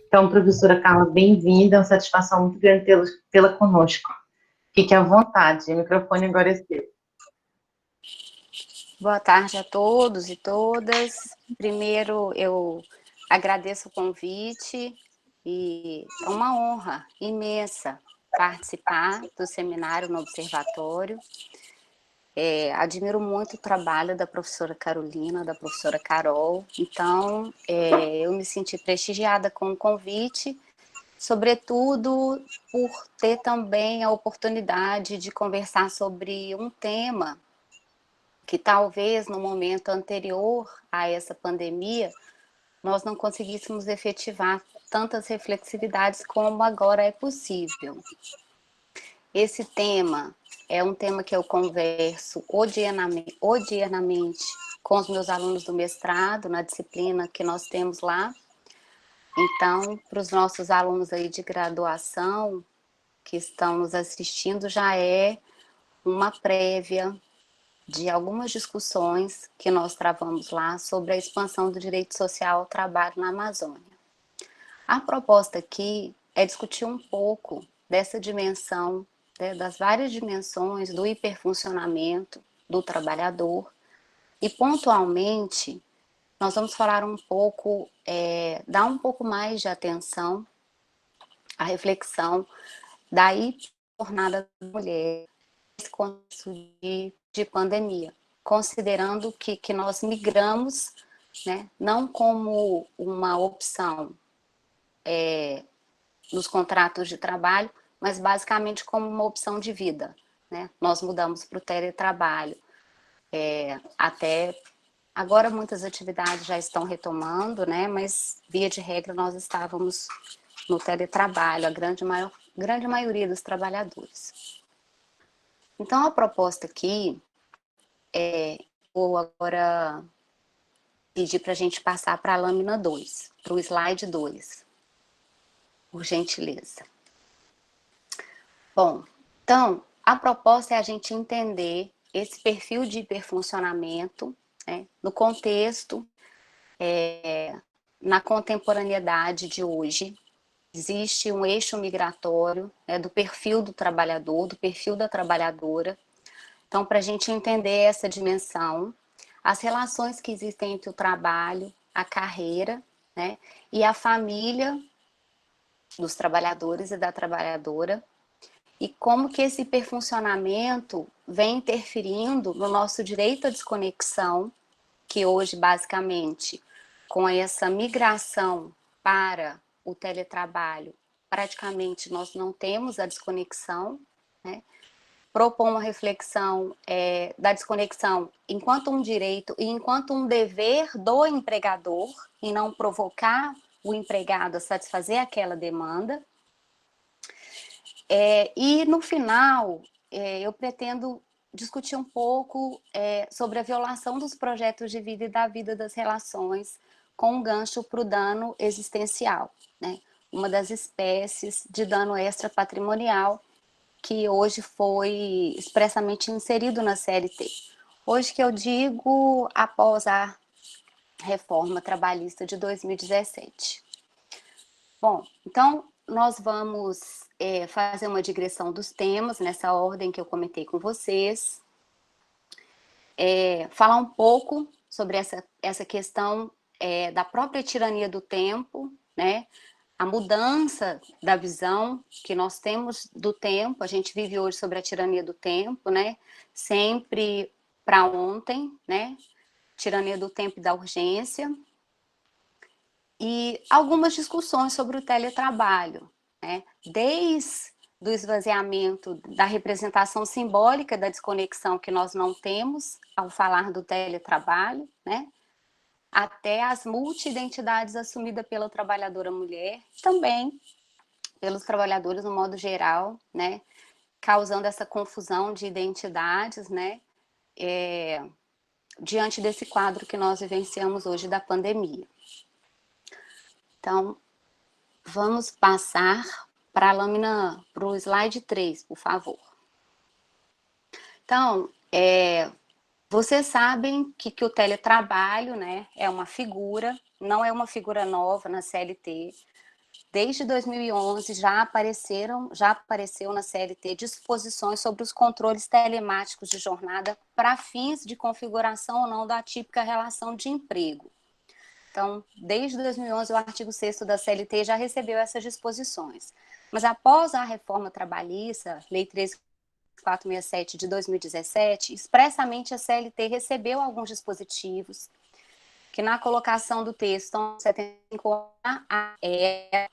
Então, professora Carla, bem-vinda, é uma satisfação muito grande tê-la conosco. Fique à vontade, o microfone agora é seu. Boa tarde a todos e todas. Primeiro, eu agradeço o convite e é uma honra imensa participar do seminário no Observatório. Admiro muito o trabalho da professora Carolina, da professora Carol, então eu me senti prestigiada com o convite, sobretudo por ter também a oportunidade de conversar sobre um tema que talvez no momento anterior a essa pandemia nós não conseguíssemos efetivar tantas reflexividades como agora é possível. Esse tema é um tema que eu converso odiernamente com os meus alunos do mestrado, na disciplina que nós temos lá. Então, para os nossos alunos aí de graduação que estão nos assistindo, já é uma prévia de algumas discussões que nós travamos lá sobre a expansão do direito social ao trabalho na Amazônia. A proposta aqui é discutir um pouco dessa dimensão, né, das várias dimensões do hiperfuncionamento do trabalhador e, pontualmente, nós vamos falar um pouco, dar um pouco mais de atenção à reflexão da jornada da mulher nesse contexto de pandemia, considerando que nós migramos, né, não como uma opção nos contratos de trabalho, mas basicamente como uma opção de vida, né? Nós mudamos para o teletrabalho. Até agora muitas atividades já estão retomando, né? Mas via de regra nós estávamos no teletrabalho, a grande maioria dos trabalhadores. Então a proposta aqui vou agora pedir para a gente passar para a lâmina 2, para o slide 2, por gentileza. Bom, então, a proposta é a gente entender esse perfil de hiperfuncionamento, né, no contexto, na contemporaneidade de hoje. Existe um eixo migratório, né, do perfil do trabalhador, do perfil da trabalhadora. Então, para a gente entender essa dimensão, as relações que existem entre o trabalho, a carreira, né, e a família dos trabalhadores e da trabalhadora, e como que esse hiperfuncionamento vem interferindo no nosso direito à desconexão, que hoje, basicamente, com essa migração para o teletrabalho, praticamente nós não temos a desconexão, né? Propor uma reflexão da desconexão enquanto um direito e enquanto um dever do empregador, e não provocar o empregado a satisfazer aquela demanda. E no final, eu pretendo discutir um pouco sobre a violação dos projetos de vida e da vida das relações, com um gancho para o dano existencial, né? Uma das espécies de dano extrapatrimonial que hoje foi expressamente inserido na CLT. Hoje que eu digo após a reforma trabalhista de 2017. Bom, então nós vamos fazer uma digressão dos temas, nessa ordem que eu comentei com vocês, falar um pouco sobre essa questão da própria tirania do tempo, né? A mudança da visão que nós temos do tempo. A gente vive hoje sobre a tirania do tempo, né? Sempre para ontem, né? Tirania do tempo e da urgência. E algumas discussões sobre o teletrabalho, né? Desde do esvaziamento da representação simbólica da desconexão que nós não temos ao falar do teletrabalho, né? Até as multi-identidades assumidas pela trabalhadora mulher, também pelos trabalhadores no modo geral, né? Causando essa confusão de identidades, né? Diante desse quadro que nós vivenciamos hoje da pandemia. Então, vamos passar para a lâmina, para o slide 3, por favor. Então, vocês sabem que o teletrabalho, né, é uma figura, não é uma figura nova na CLT. desde 2011 já apareceu na CLT disposições sobre os controles telemáticos de jornada para fins de configuração ou não da típica relação de emprego. Então, desde 2011, o artigo 6º da CLT já recebeu essas disposições. Mas após a reforma trabalhista, Lei 13.467 de 2017, expressamente a CLT recebeu alguns dispositivos que na colocação do texto 75A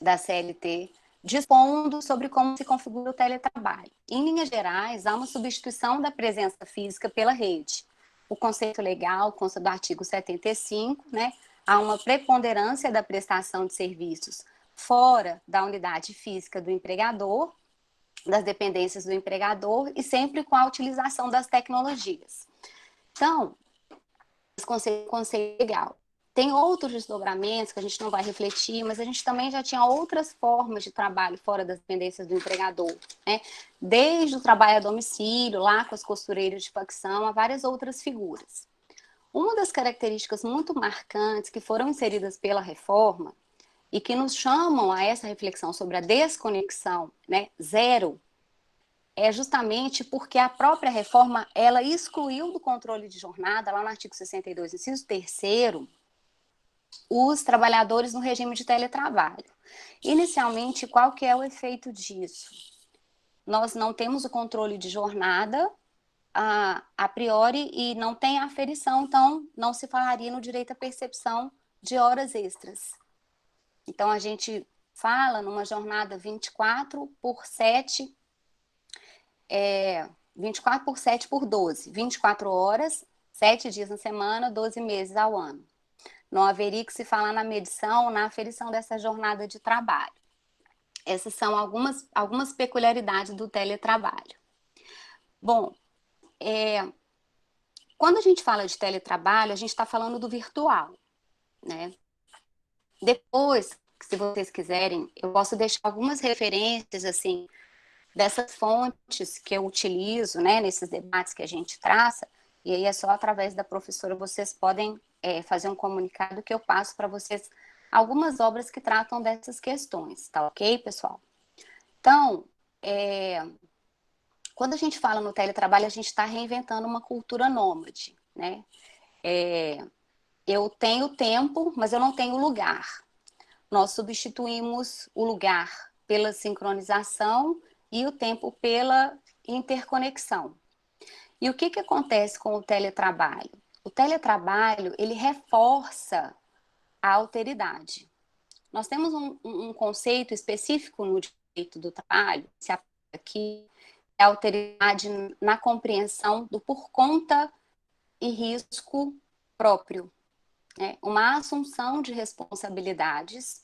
da CLT, dispondo sobre como se configura o teletrabalho. Em linhas gerais, há uma substituição da presença física pela rede. O conceito legal consta do artigo 75, né? Há uma preponderância da prestação de serviços fora da unidade física do empregador, das dependências do empregador e sempre com a utilização das tecnologias. Então, esse conceito legal. Tem outros desdobramentos que a gente não vai refletir, mas a gente também já tinha outras formas de trabalho fora das dependências do empregador, né? Desde o trabalho a domicílio, lá com as costureiras de facção, a várias outras figuras. Uma das características muito marcantes que foram inseridas pela reforma e que nos chamam a essa reflexão sobre a desconexão, né, zero, é justamente porque a própria reforma, ela excluiu do controle de jornada, lá no artigo 62, inciso 3º, os trabalhadores no regime de teletrabalho. Inicialmente, qual que é o efeito disso? Nós não temos o controle de jornada a priori e não tem aferição, então não se falaria no direito à percepção de horas extras. Então, a gente fala numa jornada 24 por 7, 24 por 7 por 12, 24 horas, 7 dias na semana, 12 meses ao ano. Não haveria que se falar na medição, na aferição dessa jornada de trabalho. Essas são algumas peculiaridades do teletrabalho. Bom, quando a gente fala de teletrabalho, a gente está falando do virtual, né? Depois, se vocês quiserem, eu posso deixar algumas referências, assim, dessas fontes que eu utilizo, né, nesses debates que a gente traça, e aí é só através da professora vocês podem fazer um comunicado que eu passo para vocês algumas obras que tratam dessas questões, tá ok, pessoal? Então, quando a gente fala no teletrabalho, a gente está reinventando uma cultura nômade, né? Eu tenho tempo, mas eu não tenho lugar. Nós substituímos o lugar pela sincronização e o tempo pela interconexão. E o que acontece com o teletrabalho? O teletrabalho, ele reforça a alteridade. Nós temos um conceito específico no direito do trabalho, que se aplica aqui, é a alteridade na compreensão do por conta e risco próprio, né? Uma assunção de responsabilidades.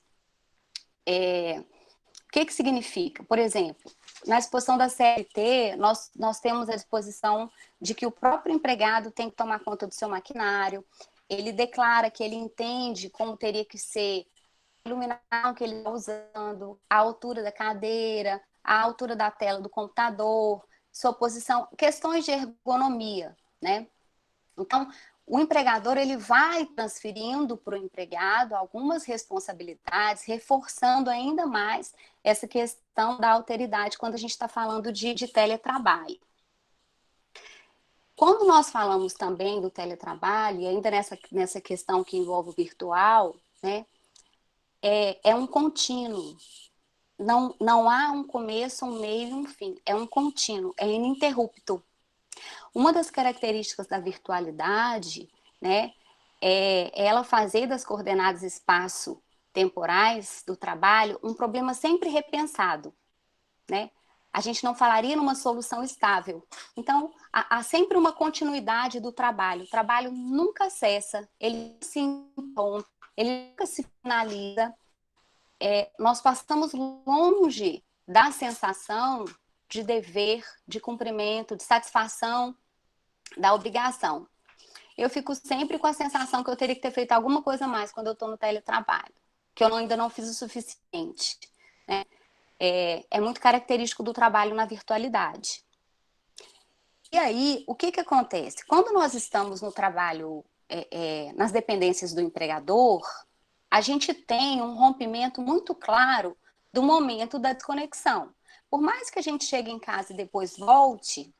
O que significa? Por exemplo, na exposição da CLT, nós temos a disposição de que o próprio empregado tem que tomar conta do seu maquinário, ele declara que ele entende como teria que ser a iluminação que ele está usando, a altura da cadeira, a altura da tela do computador, sua posição, questões de ergonomia, né? Então, o empregador ele vai transferindo para o empregado algumas responsabilidades, reforçando ainda mais essa questão da alteridade quando a gente está falando de teletrabalho. Quando nós falamos também do teletrabalho, e ainda nessa questão que envolve o virtual, né, é um contínuo. Não há um começo, um meio e um fim. É um contínuo, é ininterrupto. Uma das características da virtualidade, né, é ela fazer das coordenadas espaço-temporais do trabalho um problema sempre repensado, né? A gente não falaria numa solução estável. Então, há sempre uma continuidade do trabalho. O trabalho nunca cessa, ele se interrompe, ele nunca se finaliza. Nós passamos longe da sensação de dever, de cumprimento, de satisfação da obrigação. Eu fico sempre com a sensação que eu teria que ter feito alguma coisa a mais quando eu estou no teletrabalho, que eu ainda não fiz o suficiente, né? É muito característico do trabalho na virtualidade. E aí, o que acontece? Quando nós estamos no trabalho, nas dependências do empregador, a gente tem um rompimento muito claro do momento da desconexão. Por mais que a gente chegue em casa e depois volte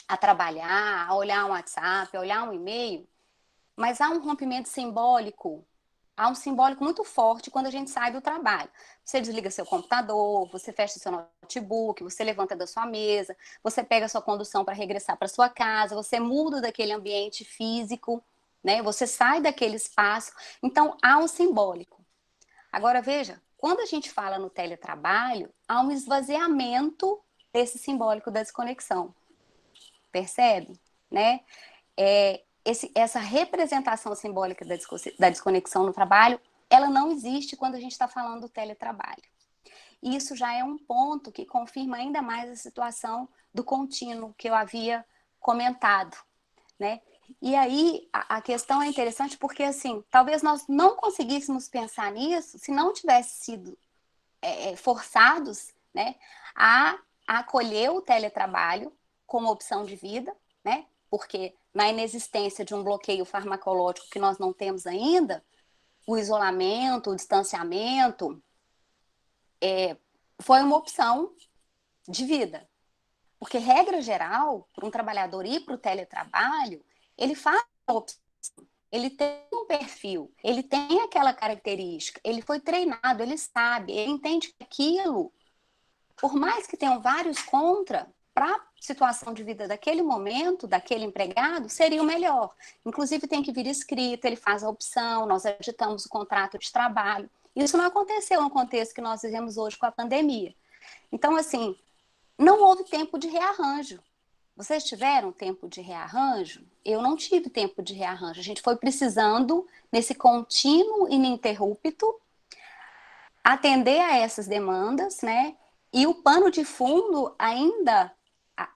a trabalhar, a olhar um WhatsApp, a olhar um e-mail, mas há um rompimento simbólico, há um simbólico muito forte quando a gente sai do trabalho. Você desliga seu computador, você fecha seu notebook, você levanta da sua mesa, você pega a sua condução para regressar para sua casa, você muda daquele ambiente físico, né? Você sai daquele espaço. Então, há um simbólico. Agora, veja, quando a gente fala no teletrabalho, há um esvaziamento desse simbólico da desconexão. Percebe? Né? Essa representação simbólica da desconexão no trabalho, ela não existe quando a gente está falando do teletrabalho. E isso já é um ponto que confirma ainda mais a situação do contínuo que eu havia comentado, né? E aí a questão é interessante porque, assim, talvez nós não conseguíssemos pensar nisso se não tivesse sido forçados, né, a acolher o teletrabalho como opção de vida, né? Porque na inexistência de um bloqueio farmacológico que nós não temos ainda, o isolamento, o distanciamento, foi uma opção de vida. Porque, regra geral, para um trabalhador ir para o teletrabalho, ele faz uma opção, ele tem um perfil, ele tem aquela característica, ele foi treinado, ele sabe, ele entende que aquilo, por mais que tenham vários contra, para a situação de vida daquele momento, daquele empregado, seria o melhor. Inclusive tem que vir escrito, ele faz a opção, nós editamos o contrato de trabalho. Isso não aconteceu no contexto que nós vivemos hoje com a pandemia. Então, assim, não houve tempo de rearranjo. Vocês tiveram tempo de rearranjo? Eu não tive tempo de rearranjo. A gente foi precisando, nesse contínuo ininterrupto, atender a essas demandas, né? E o pano de fundo ainda,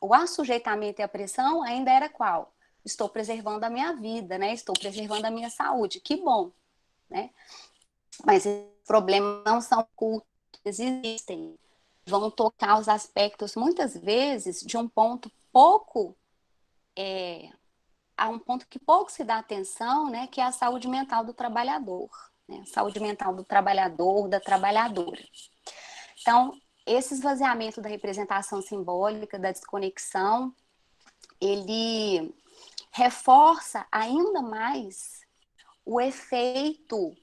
o assujeitamento e a pressão ainda era qual? Estou preservando a minha vida, né? Estou preservando a minha saúde. Que bom, né? Mas esses problemas não são ocultos, existem. Vão tocar os aspectos, muitas vezes, de um ponto pouco... a um ponto que pouco se dá atenção, né? Que é a saúde mental do trabalhador. Né? A saúde mental do trabalhador, da trabalhadora. Então, esse esvaziamento da representação simbólica, da desconexão, ele reforça ainda mais o efeito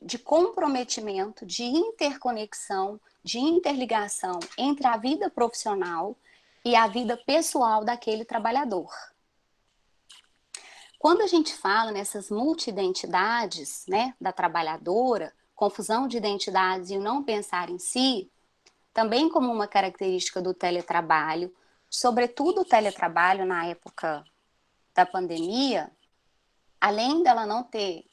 de comprometimento, de interconexão, de interligação entre a vida profissional e a vida pessoal daquele trabalhador. Quando a gente fala nessas multidentidades, né, da trabalhadora, confusão de identidades e o não pensar em si, também como uma característica do teletrabalho, sobretudo o teletrabalho na época da pandemia, além dela não ter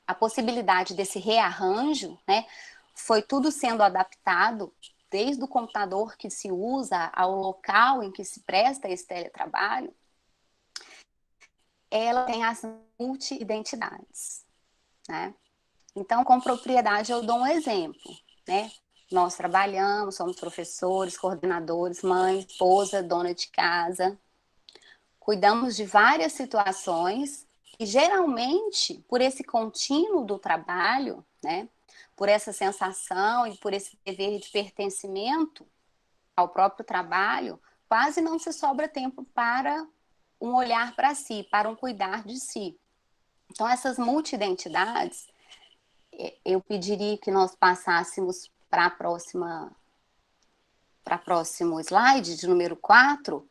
a possibilidade desse rearranjo, né, foi tudo sendo adaptado, desde o computador que se usa ao local em que se presta esse teletrabalho, ela tem as multi-identidades, né? Então, com propriedade, eu dou um exemplo, né? Nós trabalhamos, somos professores, coordenadores, mãe, esposa, dona de casa. Cuidamos de várias situações e, geralmente, por esse contínuo do trabalho, né? Por essa sensação e por esse dever de pertencimento ao próprio trabalho, quase não se sobra tempo para um olhar para si, para um cuidar de si. Então, essas multidentidades, eu pediria que nós passássemos para próximo slide, de número 4.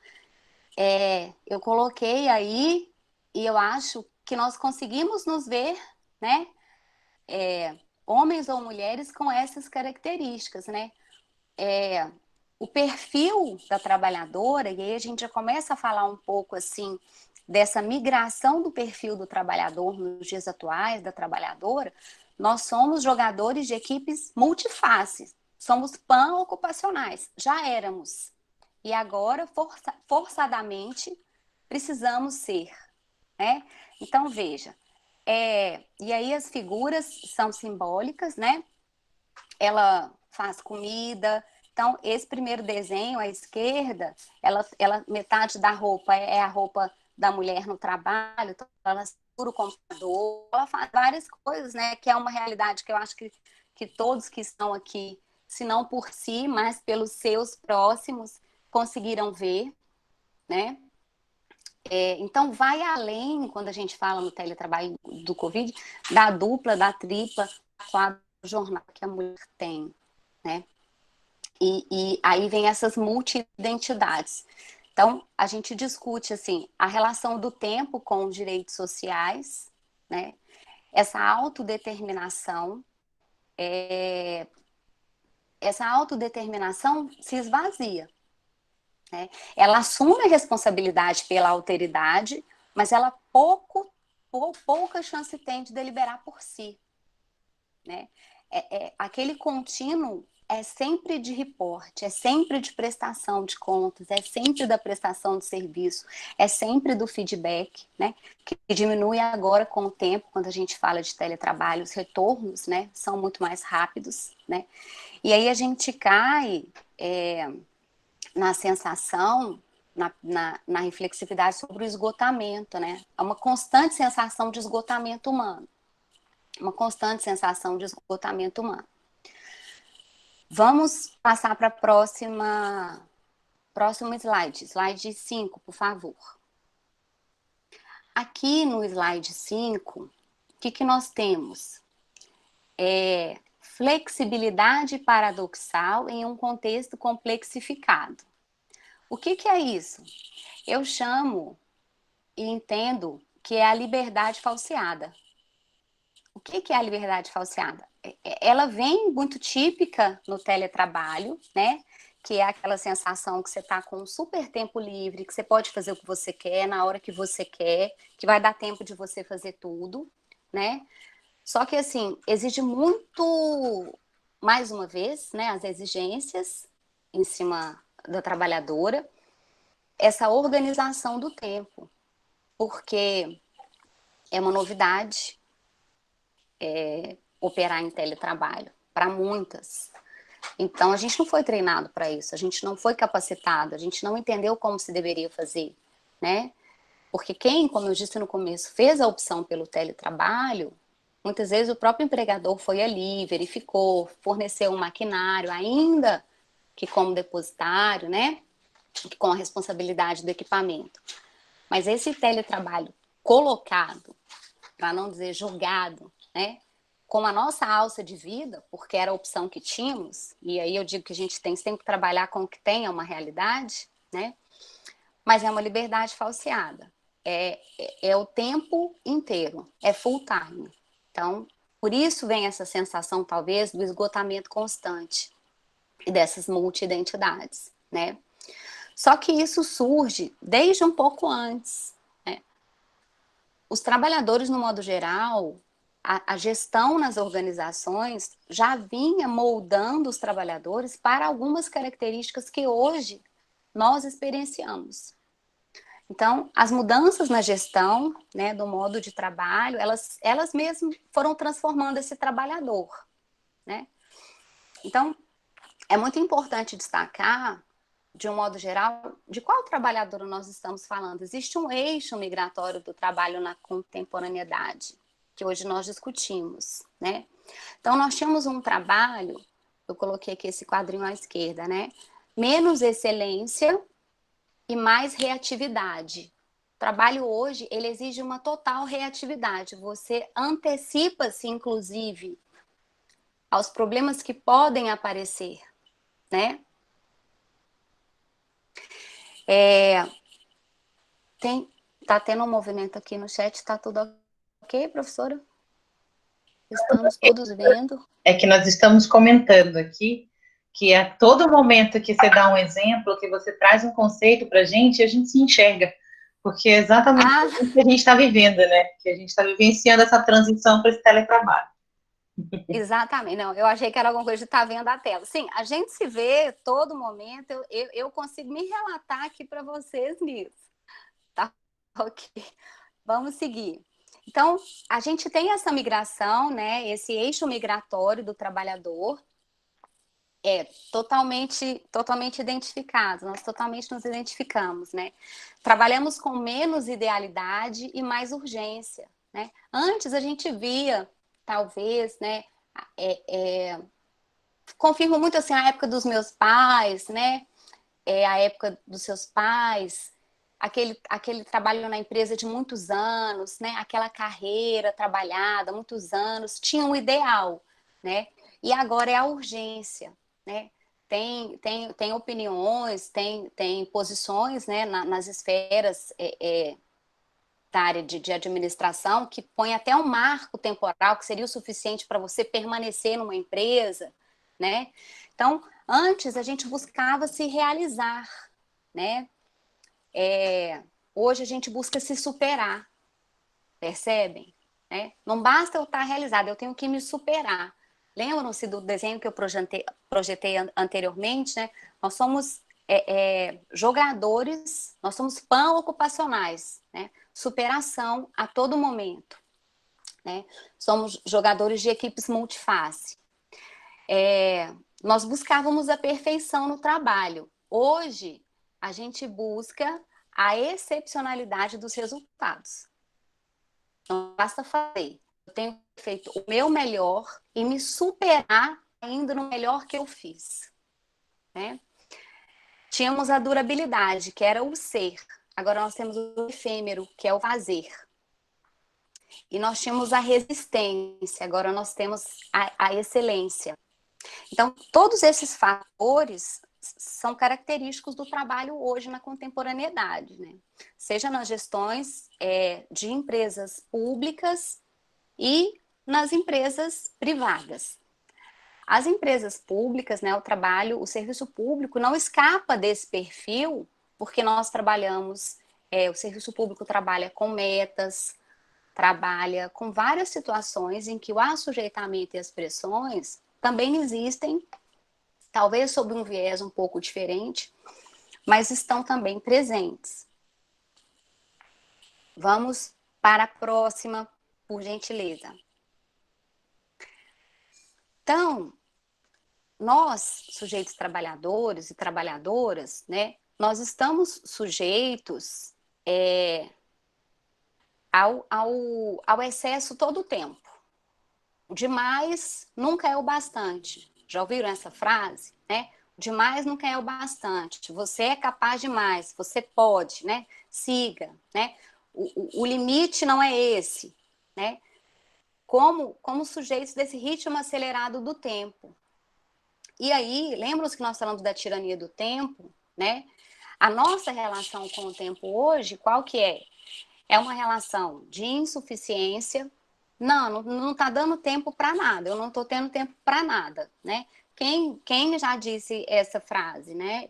Eu coloquei aí, e eu acho que nós conseguimos nos ver, né? Homens ou mulheres com essas características, né? O perfil da trabalhadora, e aí a gente já começa a falar um pouco assim dessa migração do perfil do trabalhador nos dias atuais, da trabalhadora. Nós somos jogadores de equipes multifaces, somos pan-ocupacionais, já éramos. E agora, forçadamente, precisamos ser, né? Então, veja, e aí as figuras são simbólicas, né? Ela faz comida. Então, esse primeiro desenho, à esquerda, metade da roupa é a roupa da mulher no trabalho, então ela o computador, ela faz várias coisas, né? Que é uma realidade que eu acho que todos que estão aqui, se não por si, mas pelos seus próximos, conseguiram ver, né? Então, vai além, quando a gente fala no teletrabalho do Covid, da dupla, da tripla, da quadra jornada que a mulher tem, né? E aí vem essas multi-identidades. Então, a gente discute, assim, a relação do tempo com os direitos sociais, né? Essa autodeterminação, essa autodeterminação se esvazia, né? Ela assume a responsabilidade pela alteridade, mas ela pouca chance tem de deliberar por si, né? Aquele contínuo é sempre de reporte, é sempre de prestação de contas, é sempre da prestação de serviço, é sempre do feedback, né? Que diminui agora com o tempo, quando a gente fala de teletrabalho, os retornos, né, são muito mais rápidos, né? E aí a gente cai na sensação, na reflexividade sobre o esgotamento, né? É uma constante sensação de esgotamento humano. Uma constante sensação de esgotamento humano. Vamos passar para a próximo slide. Slide 5, por favor. Aqui no slide 5, o que nós temos? Flexibilidade paradoxal em um contexto complexificado. O que é isso? Eu chamo e entendo que é a liberdade falseada. O que é a liberdade falseada? Ela vem muito típica no teletrabalho, né? Que é aquela sensação que você está com um super tempo livre, que você pode fazer o que você quer, na hora que você quer, que vai dar tempo de você fazer tudo, né? Só que, assim, exige muito, mais uma vez, né? As exigências em cima da trabalhadora, essa organização do tempo, porque é uma novidade, operar em teletrabalho, para muitas. Então, a gente não foi treinado para isso, a gente não foi capacitado, a gente não entendeu como se deveria fazer, né? Porque quem, como eu disse no começo, fez a opção pelo teletrabalho, muitas vezes o próprio empregador foi ali, verificou, forneceu um maquinário, ainda que como depositário, né? Com a responsabilidade do equipamento. Mas esse teletrabalho colocado, para não dizer jogado, né? Com a nossa alça de vida, porque era a opção que tínhamos, e aí eu digo que a gente tem sempre que trabalhar com o que tem, é uma realidade, né? Mas é uma liberdade falseada. É o tempo inteiro, é full time. Então, por isso vem essa sensação, talvez, do esgotamento constante e dessas multi-identidades, né? Só que isso surge desde um pouco antes, né? Os trabalhadores, no modo geral, a gestão nas organizações já vinha moldando os trabalhadores para algumas características que hoje nós experienciamos. Então, as mudanças na gestão, né, do modo de trabalho, elas mesmas foram transformando esse trabalhador, né? Então, é muito importante destacar, de um modo geral, de qual trabalhador nós estamos falando. Existe um eixo migratório do trabalho na contemporaneidade, que hoje nós discutimos, né? Então, nós tínhamos um trabalho, eu coloquei aqui esse quadrinho à esquerda, né? Menos excelência e mais reatividade. O trabalho hoje, ele exige uma total reatividade. Você antecipa-se, inclusive, aos problemas que podem aparecer, né? Tá tendo um movimento aqui no chat, tá tudo ok, professora? Estamos todos vendo. É que nós estamos comentando aqui que a todo momento que você dá um exemplo, que você traz um conceito para a gente se enxerga. Porque é exatamente isso que a gente está vivendo, né? Que a gente está vivenciando essa transição para esse teletrabalho. Exatamente. Não, eu achei que era alguma coisa de estar vendo a tela. Sim, a gente se vê todo momento, eu consigo me relatar aqui para vocês nisso. Tá? Ok. Vamos seguir. Então, a gente tem essa migração, né? Esse eixo migratório do trabalhador totalmente identificado. Nós totalmente nos identificamos, né? Trabalhamos com menos idealidade e mais urgência, né? Antes a gente via, talvez, né, confirmo muito assim a época dos meus pais, né? A época dos seus pais, aquele trabalho na empresa de muitos anos, né? Aquela carreira trabalhada, muitos anos, tinha um ideal, né? E agora é a urgência, né? Tem opiniões, tem posições, né, nas esferas da área de administração que põe até um marco temporal que seria o suficiente para você permanecer numa empresa, né? Então, antes a gente buscava se realizar, né? Hoje a gente busca se superar, percebem? Né? Não basta eu estar realizada, eu tenho que me superar. Lembram-se do desenho que eu projetei anteriormente, né? Nós somos jogadores, nós somos pan-ocupacionais, né? Superação a todo momento, né? Somos jogadores de equipes multiface. Nós buscávamos a perfeição no trabalho. Hoje, a gente busca a excepcionalidade dos resultados. Não basta fazer. Eu tenho feito o meu melhor e me superar ainda no melhor que eu fiz, né? Tínhamos a durabilidade, que era o ser. Agora nós temos o efêmero, que é o fazer. E nós tínhamos a resistência, agora nós temos a excelência. Então, todos esses fatores são característicos do trabalho hoje na contemporaneidade, né? Seja nas gestões de empresas públicas e nas empresas privadas. As empresas públicas, né, o serviço público não escapa desse perfil, porque nós trabalhamos, o serviço público trabalha com metas, trabalha com várias situações em que o assujeitamento e as pressões também existem, talvez sob um viés um pouco diferente, mas estão também presentes. Vamos para a próxima, por gentileza. Então, nós, sujeitos trabalhadores e trabalhadoras, né, nós estamos sujeitos ao excesso todo o tempo. O demais nunca é o bastante. Já ouviram essa frase? Né? O demais nunca é o bastante. Você é capaz de mais, você pode, né? Siga, né? O limite não é esse, né? Como sujeitos desse ritmo acelerado do tempo. E aí, lembram-se que nós falamos da tirania do tempo, né? A nossa relação com o tempo hoje, qual que é? É uma relação de insuficiência. Não está dando tempo para nada, eu não estou tendo tempo para nada, né? Quem já disse essa frase, né?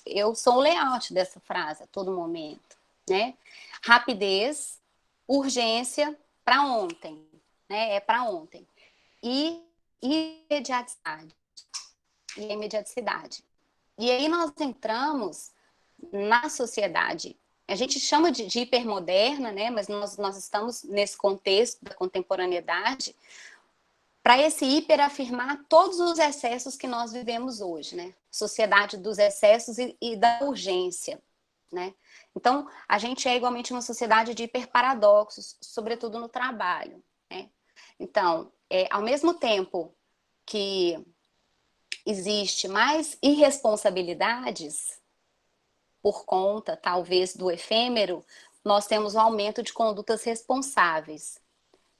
Eu sou o layout dessa frase a todo momento, né? Rapidez, urgência para ontem, né? É para ontem. E imediaticidade. E aí nós entramos na sociedade, a gente chama de hipermoderna, né? Mas nós estamos nesse contexto da contemporaneidade para esse hiperafirmar todos os excessos que nós vivemos hoje, né? Sociedade dos excessos e da urgência, né? Então, a gente é igualmente uma sociedade de hiperparadoxos, sobretudo no trabalho, né? Então, ao mesmo tempo que existe mais irresponsabilidades por conta, talvez, do efêmero, nós temos um aumento de condutas responsáveis,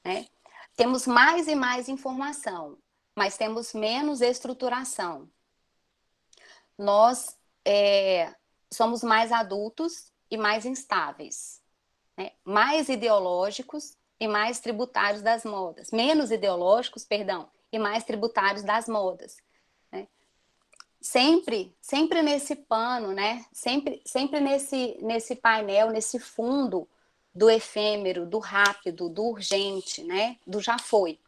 né? Temos mais e mais informação, mas temos menos estruturação. Nós somos mais adultos e mais instáveis, né? Mais ideológicos e mais tributários das modas. Menos ideológicos, perdão, e mais tributários das modas. Sempre nesse pano, né? Sempre nesse painel, nesse fundo do efêmero, do rápido, do urgente, né? Do já foi.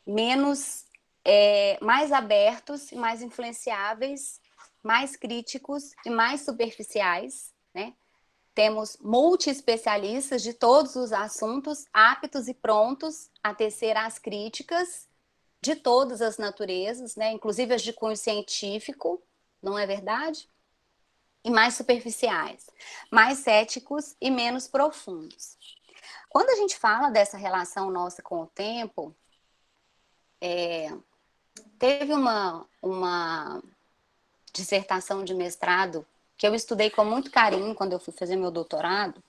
Mais abertos e mais influenciáveis, mais críticos e mais superficiais, né? Temos multi-especialistas de todos os assuntos, aptos e prontos a tecer as críticas de todas as naturezas, né? Inclusive as de cunho científico, não é verdade? E mais superficiais, mais céticos e menos profundos. Quando a gente fala dessa relação nossa com o tempo, teve uma dissertação de mestrado que eu estudei com muito carinho quando eu fui fazer meu doutorado,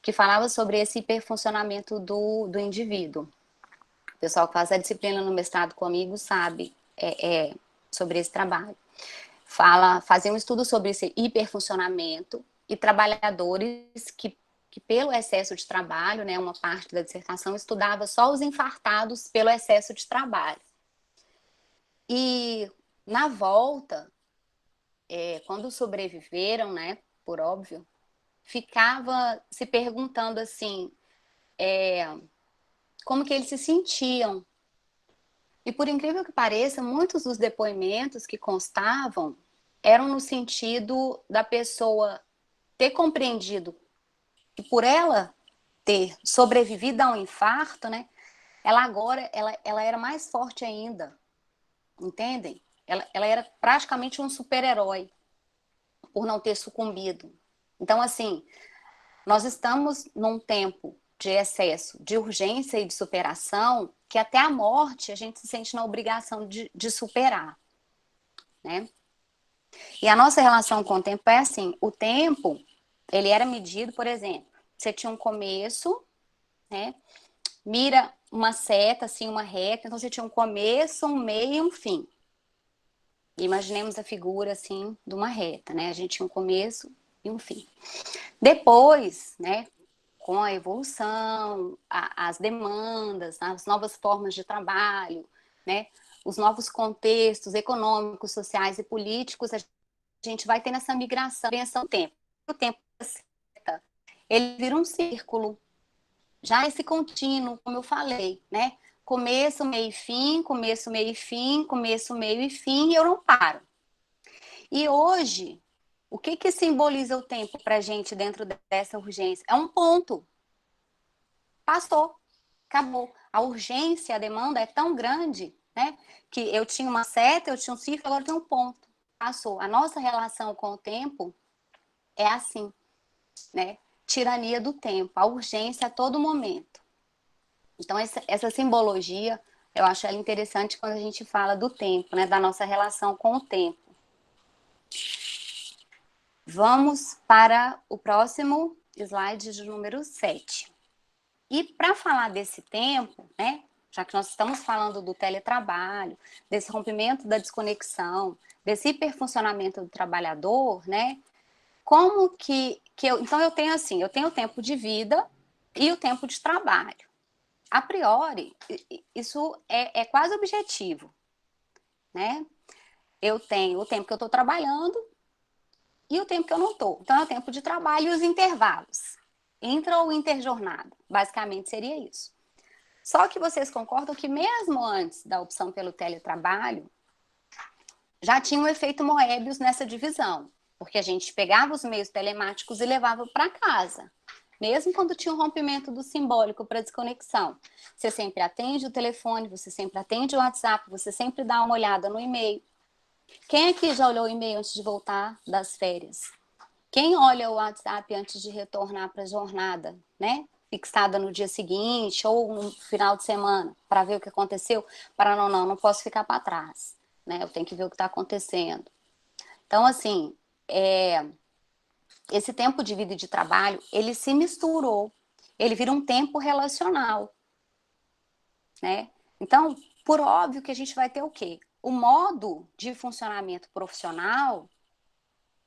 que falava sobre esse hiperfuncionamento do indivíduo. O pessoal que faz a disciplina no mestrado comigo sabe sobre esse trabalho. Fazia um estudo sobre esse hiperfuncionamento e trabalhadores que pelo excesso de trabalho, né, uma parte da dissertação estudava só os infartados pelo excesso de trabalho. E na volta, quando sobreviveram, né, por óbvio, ficava se perguntando assim, como que eles se sentiam. E por incrível que pareça, muitos dos depoimentos que constavam eram no sentido da pessoa ter compreendido que por ela ter sobrevivido a um infarto, né, ela agora ela era mais forte ainda, entendem? Ela era praticamente um super-herói por não ter sucumbido. Então, assim, nós estamos num tempo de excesso, de urgência e de superação, que até a morte a gente se sente na obrigação de superar, né? E a nossa relação com o tempo é assim, o tempo, ele era medido, por exemplo, você tinha um começo, né? Mira uma seta, assim, uma reta, então você tinha um começo, um meio e um fim. Imaginemos a figura, assim, de uma reta, né? A gente tinha um começo e um fim. Depois, né, com a evolução, as demandas, as novas formas de trabalho, né, os novos contextos econômicos, sociais e políticos, a gente vai tendo essa migração, do tempo. O tempo, ele vira um círculo, já esse contínuo, como eu falei, né? Começo, meio e fim, começo, meio e fim, começo, meio e fim, e eu não paro. E hoje, o que simboliza o tempo para a gente dentro dessa urgência? É um ponto. Passou, acabou. A urgência, a demanda é tão grande, né? Que eu tinha uma seta, eu tinha um círculo, agora tem um ponto. Passou. A nossa relação com o tempo é assim, né? Tirania do tempo, a urgência a todo momento. Então, essa simbologia, eu acho ela interessante quando a gente fala do tempo, né? Da nossa relação com o tempo. Vamos para o próximo slide de número 7. E para falar desse tempo, né, já que nós estamos falando do teletrabalho, desse rompimento da desconexão, desse hiperfuncionamento do trabalhador, né, como que então eu tenho assim, eu tenho o tempo de vida e o tempo de trabalho. A priori, isso é quase objetivo, né? Eu tenho o tempo que eu estou trabalhando e o tempo que eu não estou. Então, é o tempo de trabalho e os intervalos. Intra ou interjornada. Basicamente, seria isso. Só que vocês concordam que mesmo antes da opção pelo teletrabalho, já tinha um efeito Moebius nessa divisão. Porque a gente pegava os meios telemáticos e levava para casa. Mesmo quando tinha um rompimento do simbólico para desconexão. Você sempre atende o telefone, você sempre atende o WhatsApp, você sempre dá uma olhada no e-mail. Quem aqui já olhou o e-mail antes de voltar das férias? Quem olha o WhatsApp antes de retornar para a jornada, né? Fixada no dia seguinte ou no final de semana, para ver o que aconteceu, para não posso ficar para trás, né? Eu tenho que ver o que está acontecendo. Então, assim, esse tempo de vida e de trabalho, ele se misturou, ele vira um tempo relacional, né? Então, por óbvio que a gente vai ter o quê? O modo de funcionamento profissional,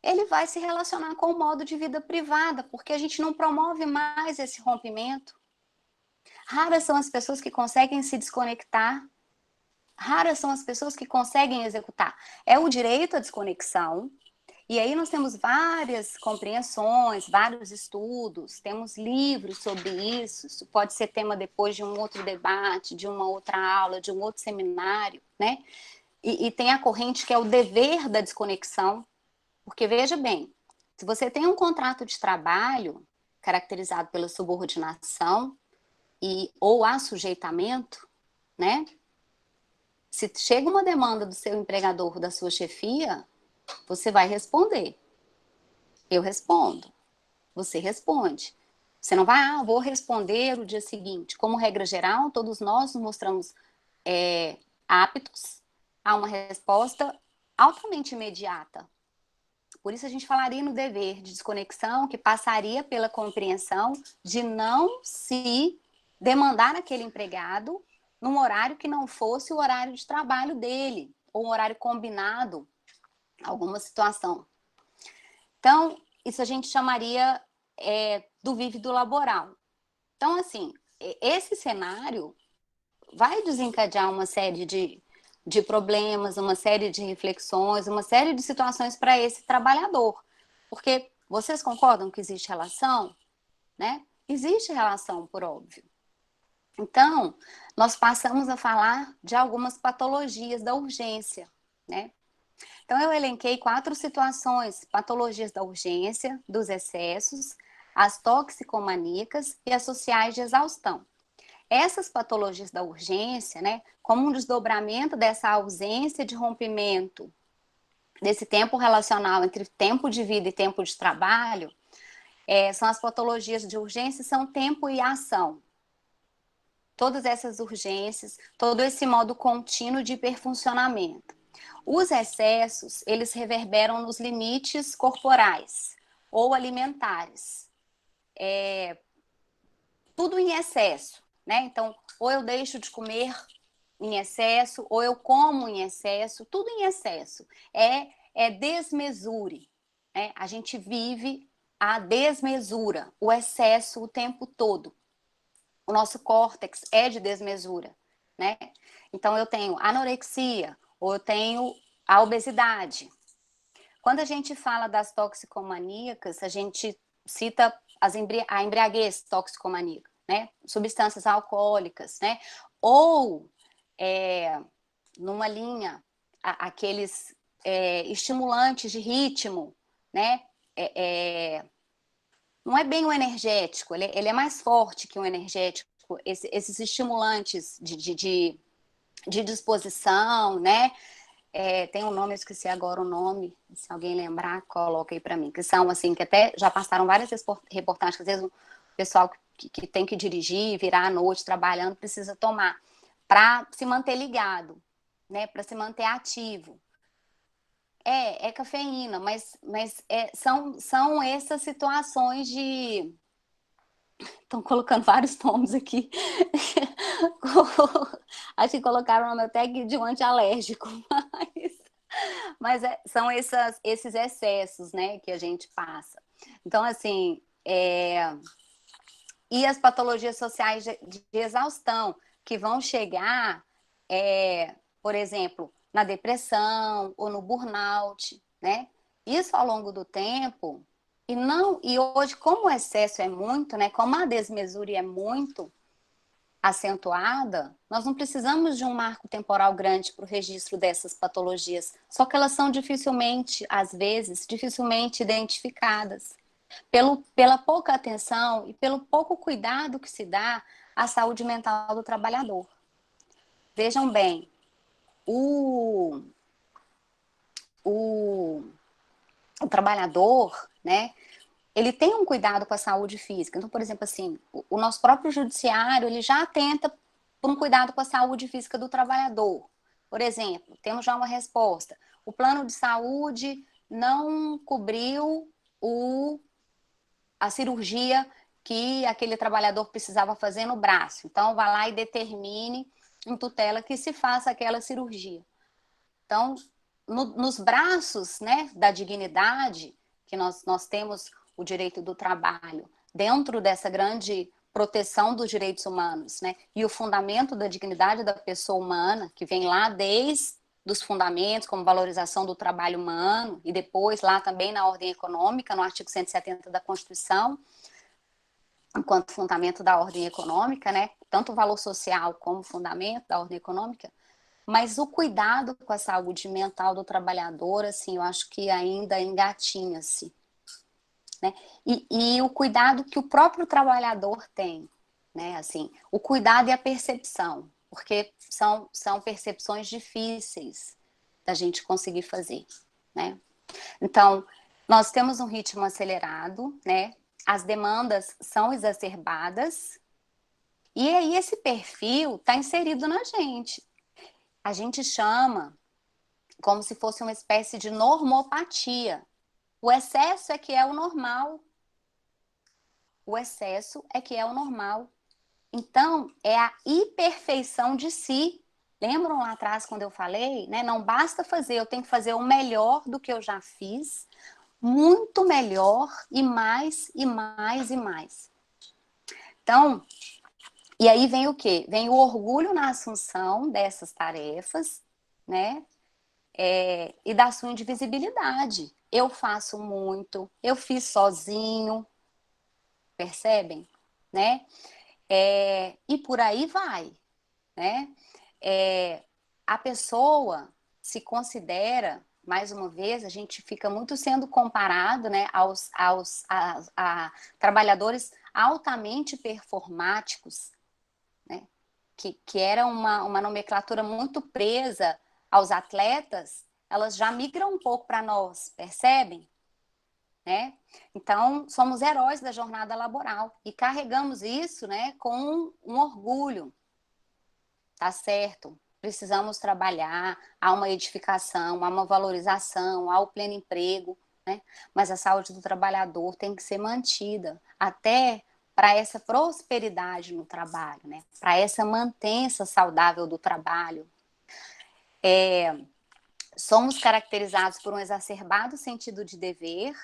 ele vai se relacionar com o modo de vida privada, porque a gente não promove mais esse rompimento. Raras são as pessoas que conseguem se desconectar, raras são as pessoas que conseguem executar. É o direito à desconexão, e aí nós temos várias compreensões, vários estudos, temos livros sobre isso, isso pode ser tema depois de um outro debate, de uma outra aula, de um outro seminário, né? E tem a corrente que é o dever da desconexão, porque veja bem, se você tem um contrato de trabalho caracterizado pela subordinação ou assujeitamento, né? Se chega uma demanda do seu empregador, da sua chefia, você vai responder. Eu respondo. Você responde. Você não vai, vou responder o dia seguinte. Como regra geral, todos nós nos mostramos aptos a uma resposta altamente imediata. Por isso a gente falaria no dever de desconexão, que passaria pela compreensão de não se demandar aquele empregado num horário que não fosse o horário de trabalho dele, ou um horário combinado, alguma situação. Então, isso a gente chamaria do vívido laboral. Então, assim, esse cenário vai desencadear uma série de problemas, uma série de reflexões, uma série de situações para esse trabalhador. Porque vocês concordam que existe relação? Né? Existe relação, por óbvio. Então, nós passamos a falar de algumas patologias da urgência, né? Então, eu elenquei 4 situações: patologias da urgência, dos excessos, as toxicomaníacas e as sociais de exaustão. Essas patologias da urgência, né, como um desdobramento dessa ausência de rompimento desse tempo relacional entre tempo de vida e tempo de trabalho, são as patologias de urgência, são tempo e ação. Todas essas urgências, todo esse modo contínuo de hiperfuncionamento. Os excessos, eles reverberam nos limites corporais ou alimentares. Tudo em excesso, né? Então, ou eu deixo de comer em excesso, ou eu como em excesso, tudo em excesso. É desmesure, né? A gente vive a desmesura, o excesso o tempo todo. O nosso córtex é de desmesura, né? Então, eu tenho anorexia, ou eu tenho a obesidade. Quando a gente fala das toxicomaníacas, a gente cita a embriaguez toxicomaníaca, né? Substâncias alcoólicas, né? Ou, numa linha, aqueles estimulantes de ritmo, né? Não é bem um energético, ele é mais forte que um energético. Esses estimulantes de disposição, né? Tem um nome, eu esqueci agora o nome, se alguém lembrar, coloca aí para mim, que são assim, que até já passaram várias reportagens, que às vezes o pessoal que tem que dirigir, virar à noite trabalhando, precisa tomar, para se manter ligado, né, para se manter ativo. É cafeína, mas são essas situações de... Estão colocando vários nomes aqui. Acho que colocaram o nome até de um antialérgico, mas são esses excessos, né, que a gente passa. Então, assim, e as patologias sociais de exaustão, que vão chegar, por exemplo, na depressão ou no burnout, né? Isso ao longo do tempo, e hoje, como o excesso é muito, né, como a desmesura é muito acentuada, nós não precisamos de um marco temporal grande para o registro dessas patologias, só que elas são dificilmente, às vezes, dificilmente identificadas, pela pouca atenção e pelo pouco cuidado que se dá à saúde mental do trabalhador. Vejam bem, o trabalhador, né, ele tem um cuidado com a saúde física. Então, por exemplo, assim, o nosso próprio judiciário, ele já atenta por um cuidado com a saúde física do trabalhador. Por exemplo, temos já uma resposta. O plano de saúde não cobriu a cirurgia que aquele trabalhador precisava fazer no braço. Então, vá lá e determine em tutela que se faça aquela cirurgia. Então, nos braços, né, da dignidade, que nós temos o direito do trabalho, dentro dessa grande proteção dos direitos humanos, né, e o fundamento da dignidade da pessoa humana, que vem lá desde os fundamentos, como valorização do trabalho humano, e depois lá também na ordem econômica, no artigo 170 da Constituição, enquanto fundamento da ordem econômica, né, tanto o valor social como o fundamento da ordem econômica. Mas o cuidado com a saúde mental do trabalhador, assim, eu acho que ainda engatinha-se, né? E o cuidado que o próprio trabalhador tem, né? Assim, o cuidado e a percepção, porque são percepções difíceis da gente conseguir fazer, né? Então, nós temos um ritmo acelerado, né? as demandas são exacerbadas, e aí esse perfil está inserido na gente. A gente chama como se fosse uma espécie de normopatia. O excesso é que é o normal. O excesso é que é o normal. Então, é a imperfeição de si. Lembram lá atrás quando eu falei, né? Não basta fazer, eu tenho que fazer o melhor do que eu já fiz, muito melhor e mais e mais e mais. Então, e aí vem o quê? Vem o orgulho na assunção dessas tarefas, né? E da sua indivisibilidade. Eu faço muito, eu fiz sozinho, percebem? Né? E por aí vai, né? A pessoa se considera, mais uma vez, a gente fica muito sendo comparado, né, a trabalhadores altamente performáticos, né, que era uma nomenclatura muito presa aos atletas, elas já migram um pouco para nós, percebem? Né? Então, somos heróis da jornada laboral e carregamos isso, né, com um orgulho, tá certo? Precisamos trabalhar, há uma edificação, há uma valorização, há o pleno emprego, né? Mas a saúde do trabalhador tem que ser mantida até para essa prosperidade no trabalho, né? Para essa mantença saudável do trabalho. Somos caracterizados por um exacerbado sentido de dever,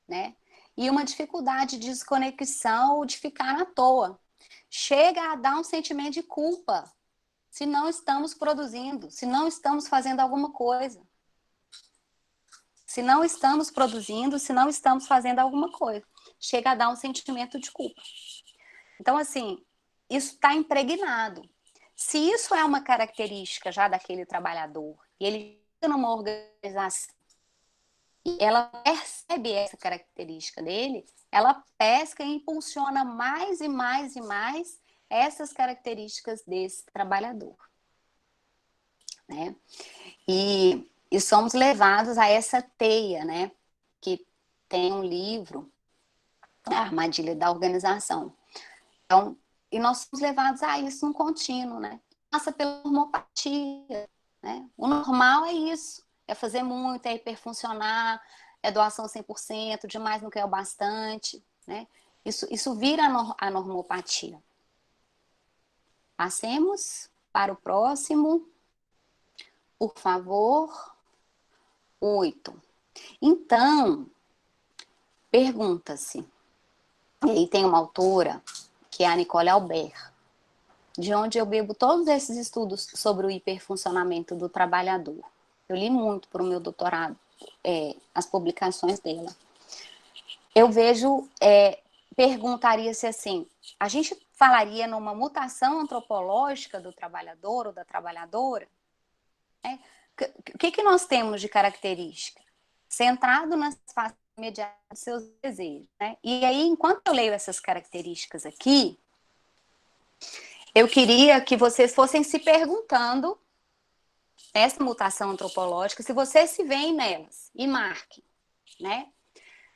né? E uma dificuldade de desconexão ou de ficar à toa. Chega a dar um sentimento de culpa se não estamos produzindo, se não estamos fazendo alguma coisa. Se não estamos produzindo, se não estamos fazendo alguma coisa. Chega a dar um sentimento de culpa. Então, assim, isso está impregnado. Se isso é uma característica já daquele trabalhador, e ele fica numa organização, e ela percebe essa característica dele, ela pesca e impulsiona mais e mais e mais essas características desse trabalhador. Né? E somos levados a essa teia, né? Que tem um livro, A Armadilha da Organização. Então, e nós somos levados a isso num contínuo, né? Passa pela homeopatia, né? O normal é isso, é fazer muito, é hiperfuncionar, é doação 100%, demais não quer o bastante, né? Isso vira a normopatia. Passemos para o próximo, por favor. 8. Então, pergunta-se, e aí tem uma autora, que é a Nicole Albert, de onde eu bebo todos esses estudos sobre o hiperfuncionamento do trabalhador. Eu li muito para o meu doutorado, as publicações dela. Eu vejo, perguntaria-se assim, a gente falaria numa mutação antropológica do trabalhador ou da trabalhadora? Né? O que nós temos de característica? Centrado nas faces imediatas dos seus desejos. Né? E aí, enquanto eu leio essas características aqui, eu queria que vocês fossem se perguntando, essa mutação antropológica, se vocês se veem nelas, e marquem, né?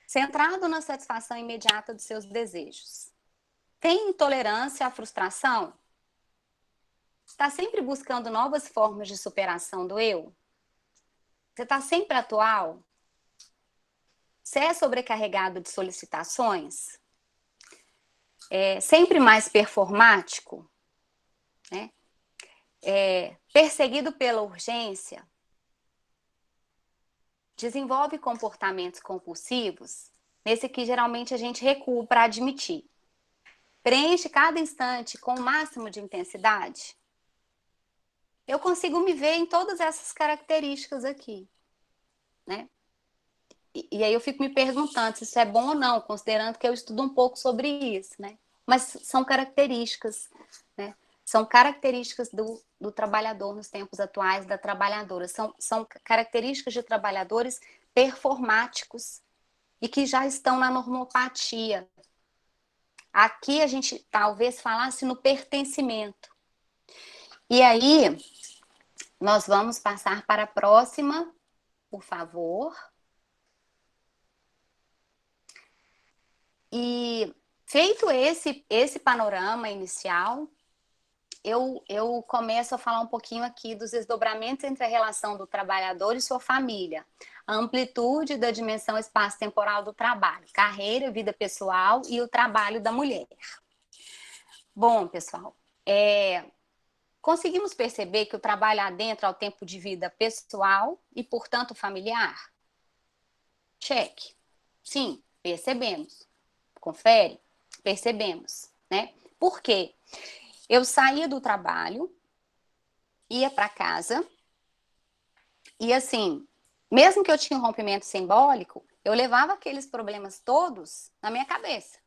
Centrado na satisfação imediata dos seus desejos. Tem intolerância à frustração? Está sempre buscando novas formas de superação do eu? Você está sempre atual? Você é sobrecarregado de solicitações? Sempre mais performático? Né? Perseguido pela urgência? Desenvolve comportamentos compulsivos? Nesse aqui, geralmente, a gente recua para admitir. Preenche cada instante com o máximo de intensidade? Eu consigo me ver em todas essas características aqui, né? E aí eu fico me perguntando se isso é bom ou não, considerando que eu estudo um pouco sobre isso, né? Mas são características, né? São características do trabalhador nos tempos atuais, da trabalhadora. São características de trabalhadores performáticos e que já estão na normopatia. Aqui a gente talvez falasse no pertencimento. E aí, nós vamos passar para a próxima, por favor. E feito esse panorama inicial, eu começo a falar um pouquinho aqui dos desdobramentos entre a relação do trabalhador e sua família, a amplitude da dimensão espaço-temporal do trabalho, carreira, vida pessoal e o trabalho da mulher. Bom, pessoal, conseguimos perceber que o trabalho adentra ao tempo de vida pessoal e, portanto, familiar? Cheque. Sim, percebemos. Confere? Percebemos, né? Por quê? Eu saía do trabalho, ia para casa e, assim, mesmo que eu tinha um rompimento simbólico, eu levava aqueles problemas todos na minha cabeça.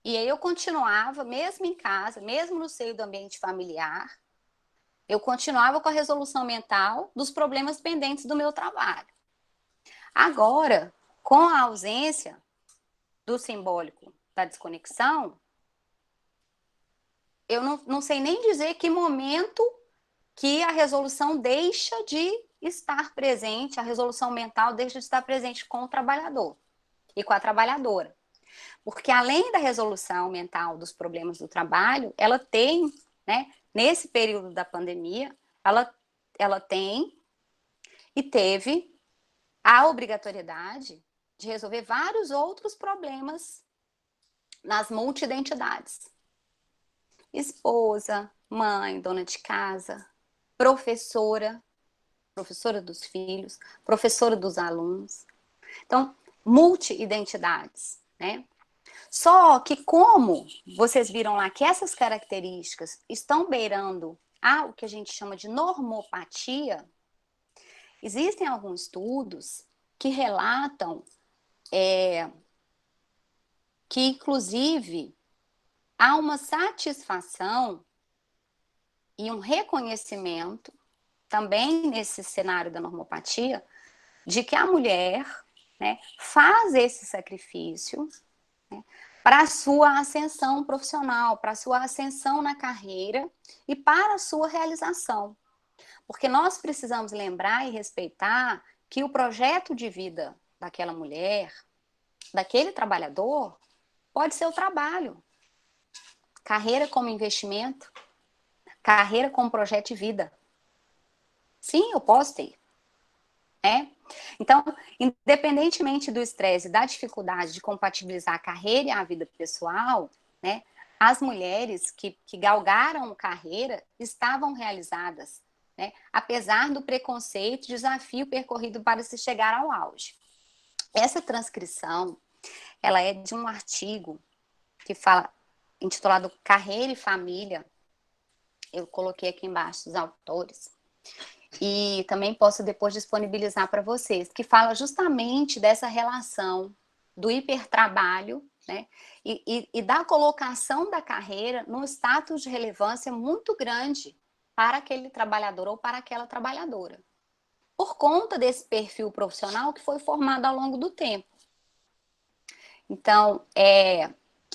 E aí eu continuava, mesmo em casa, mesmo no seio do ambiente familiar, eu continuava com a resolução mental dos problemas pendentes do meu trabalho. Agora, com a ausência do simbólico da desconexão, eu não sei nem dizer que momento que a resolução deixa de estar presente, a resolução mental deixa de estar presente com o trabalhador e com a trabalhadora. Porque além da resolução mental dos problemas do trabalho, ela tem, né, nesse período da pandemia, ela tem e teve a obrigatoriedade de resolver vários outros problemas nas multidentidades. Esposa, mãe, dona de casa, professora, professora dos filhos, professora dos alunos. Então, multi-identidades, né? Só que como vocês viram lá que essas características estão beirando o que a gente chama de normopatia, existem alguns estudos que relatam que, inclusive, há uma satisfação e um reconhecimento, também nesse cenário da normopatia, de que a mulher, né, faz esse sacrifício, né, para a sua ascensão profissional, para a sua ascensão na carreira e para a sua realização. Porque nós precisamos lembrar e respeitar que o projeto de vida daquela mulher, daquele trabalhador, pode ser o trabalho. Carreira como investimento, carreira como projeto de vida. Sim, eu posso ter. Né? Então, independentemente do estresse e da dificuldade de compatibilizar a carreira e a vida pessoal, né, as mulheres que galgaram carreira estavam realizadas, né, apesar do preconceito e desafio percorrido para se chegar ao auge. Essa transcrição, ela é de um artigo que fala, intitulado Carreira e Família. Eu coloquei aqui embaixo os autores. E também posso depois disponibilizar para vocês, que fala justamente dessa relação do hipertrabalho, né, e da colocação da carreira num status de relevância muito grande para aquele trabalhador ou para aquela trabalhadora, por conta desse perfil profissional que foi formado ao longo do tempo. Então,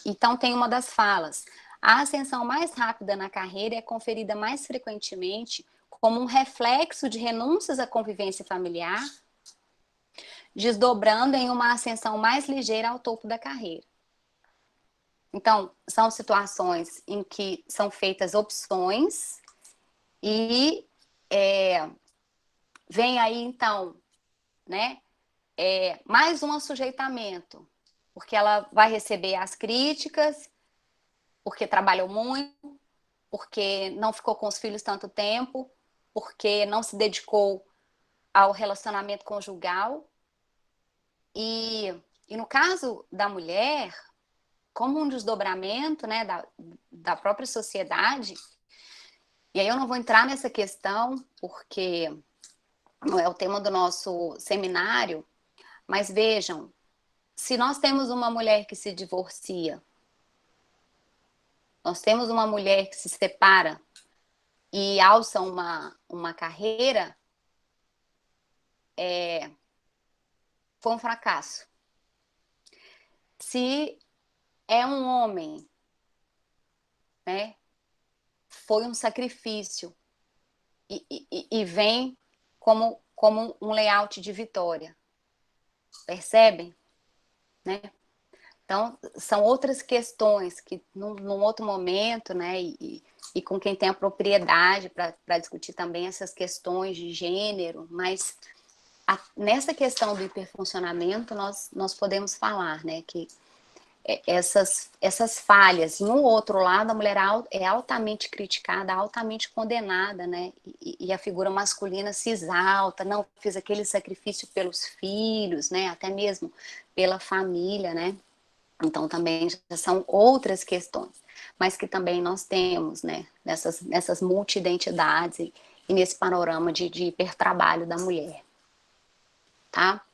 então tem uma das falas, a ascensão mais rápida na carreira é conferida mais frequentemente como um reflexo de renúncias à convivência familiar, desdobrando em uma ascensão mais ligeira ao topo da carreira. Então, são situações em que são feitas opções e vem aí, então, né, mais um assujeitamento, porque ela vai receber as críticas, porque trabalhou muito, porque não ficou com os filhos tanto tempo, porque não se dedicou ao relacionamento conjugal. E no caso da mulher, como um desdobramento, né, da própria sociedade, e aí eu não vou entrar nessa questão, porque não é o tema do nosso seminário, mas vejam, se nós temos uma mulher que se divorcia, nós temos uma mulher que se separa e alça uma carreira, foi um fracasso. Se é um homem, né, foi um sacrifício e vem como um layout de vitória. Percebem? Né? Então, são outras questões que, num outro momento, né, e com quem tem a propriedade para discutir também essas questões de gênero, mas nessa questão do hiperfuncionamento, nós podemos falar, né, que essas falhas. Em um outro lado, a mulher é altamente criticada, altamente condenada, né? E a figura masculina se exalta, não, fez aquele sacrifício pelos filhos, né? Até mesmo pela família, né? Então, também já são outras questões, mas que também nós temos, né? Nessas multi-identidades e nesse panorama de hipertrabalho da mulher, tá?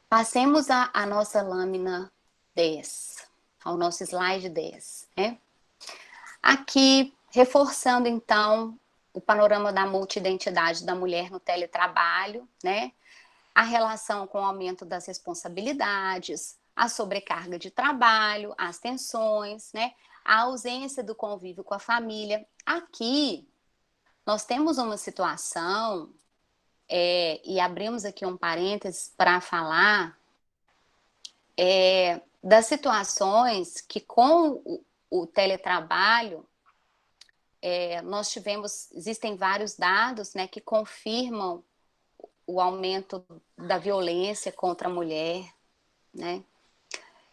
Passemos a nossa lâmina 10, ao nosso slide 10, né? Aqui, reforçando, então, o panorama da multiidentidade da mulher no teletrabalho, né? A relação com o aumento das responsabilidades, a sobrecarga de trabalho, as tensões, né? A ausência do convívio com a família. Aqui, nós temos uma situação, e abrimos aqui um parênteses para falar das situações que com o teletrabalho, nós tivemos, existem vários dados, né, que confirmam o aumento da violência contra a mulher, né,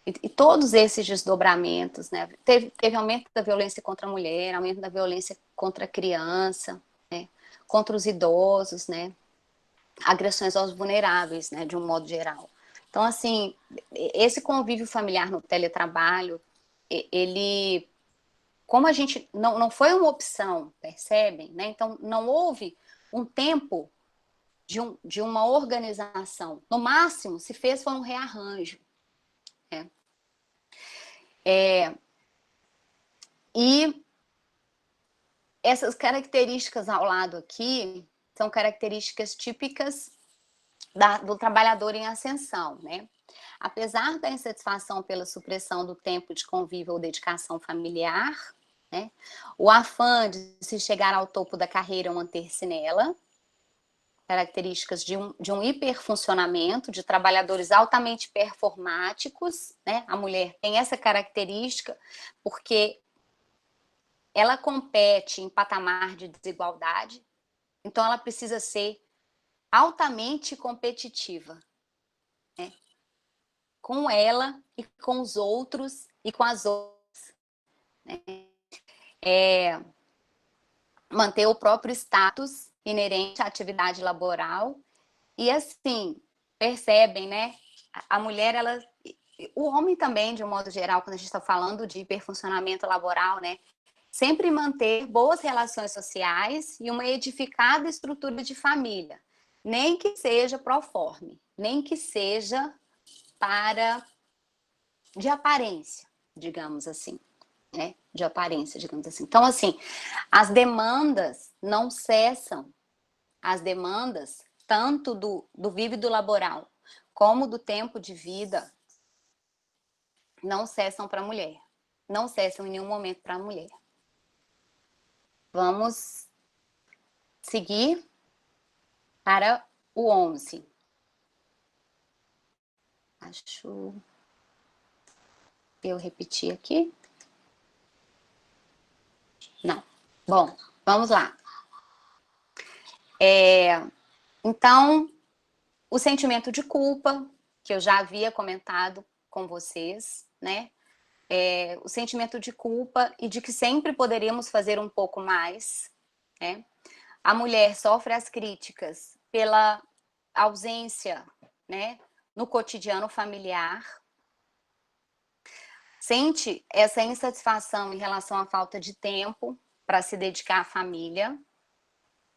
e todos esses desdobramentos, né, teve aumento da violência contra a mulher, aumento da violência contra a criança, né, contra os idosos, né, agressões aos vulneráveis, né, de um modo geral. Então, assim, esse convívio familiar no teletrabalho, ele, como a gente, não foi uma opção, percebem? Né? Então, não houve um tempo de uma organização. No máximo, se fez foi um rearranjo. Né? E essas características ao lado aqui são características típicas do trabalhador em ascensão, né? Apesar da insatisfação pela supressão do tempo de convívio ou dedicação familiar, né? O afã de se chegar ao topo da carreira ou manter-se nela, características de um hiperfuncionamento, de trabalhadores altamente performáticos, né? A mulher tem essa característica porque ela compete em patamar de desigualdade, então ela precisa ser altamente competitiva, né? Com ela e com os outros e com as outras, né? Manter o próprio status inerente à atividade laboral e assim, percebem, né? A mulher, ela, o homem também, de um modo geral, quando a gente está falando de hiperfuncionamento laboral, né? Sempre manter boas relações sociais e uma edificada estrutura de família, nem que seja proforme, nem que seja para de aparência, digamos assim, né? De aparência, digamos assim. Então, assim, as demandas não cessam, as demandas tanto do vívido laboral como do tempo de vida não cessam para a mulher, não cessam em nenhum momento para a mulher. Vamos seguir para o 11. Acho que eu repeti aqui. Não. Bom, vamos lá. Então, o sentimento de culpa, que eu já havia comentado com vocês, né? O sentimento de culpa e de que sempre poderíamos fazer um pouco mais, né? A mulher sofre as críticas pela ausência, né, no cotidiano familiar, sente essa insatisfação em relação à falta de tempo para se dedicar à família,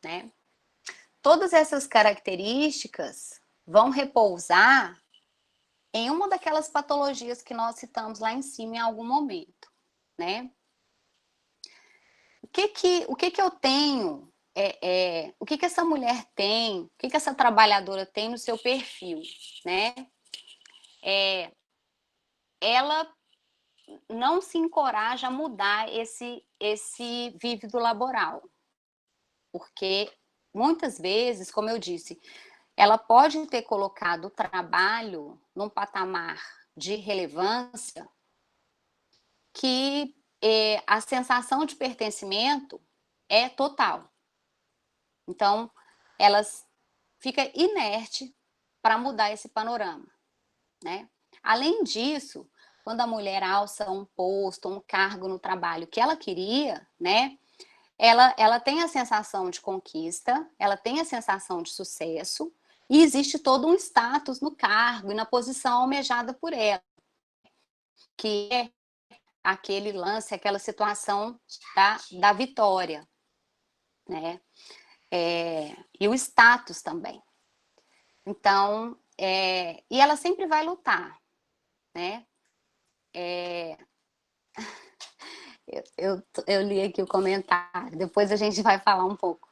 né? Todas essas características vão repousar em uma daquelas patologias que nós citamos lá em cima em algum momento, né? O que eu tenho, o que essa mulher tem, o que essa trabalhadora tem no seu perfil, né? Ela não se encoraja a mudar esse vívido laboral, porque muitas vezes, como eu disse, ela pode ter colocado o trabalho num patamar de relevância que a sensação de pertencimento é total. Então, elas ficam inertes para mudar esse panorama, né? Além disso, quando a mulher alça um posto, um cargo no trabalho que ela queria, né? Ela tem a sensação de conquista, ela tem a sensação de sucesso, e existe todo um status no cargo e na posição almejada por ela, que é aquele lance, aquela situação da vitória, né? E o status também. Então, e ela sempre vai lutar, né? Eu li aqui o comentário, depois a gente vai falar um pouco.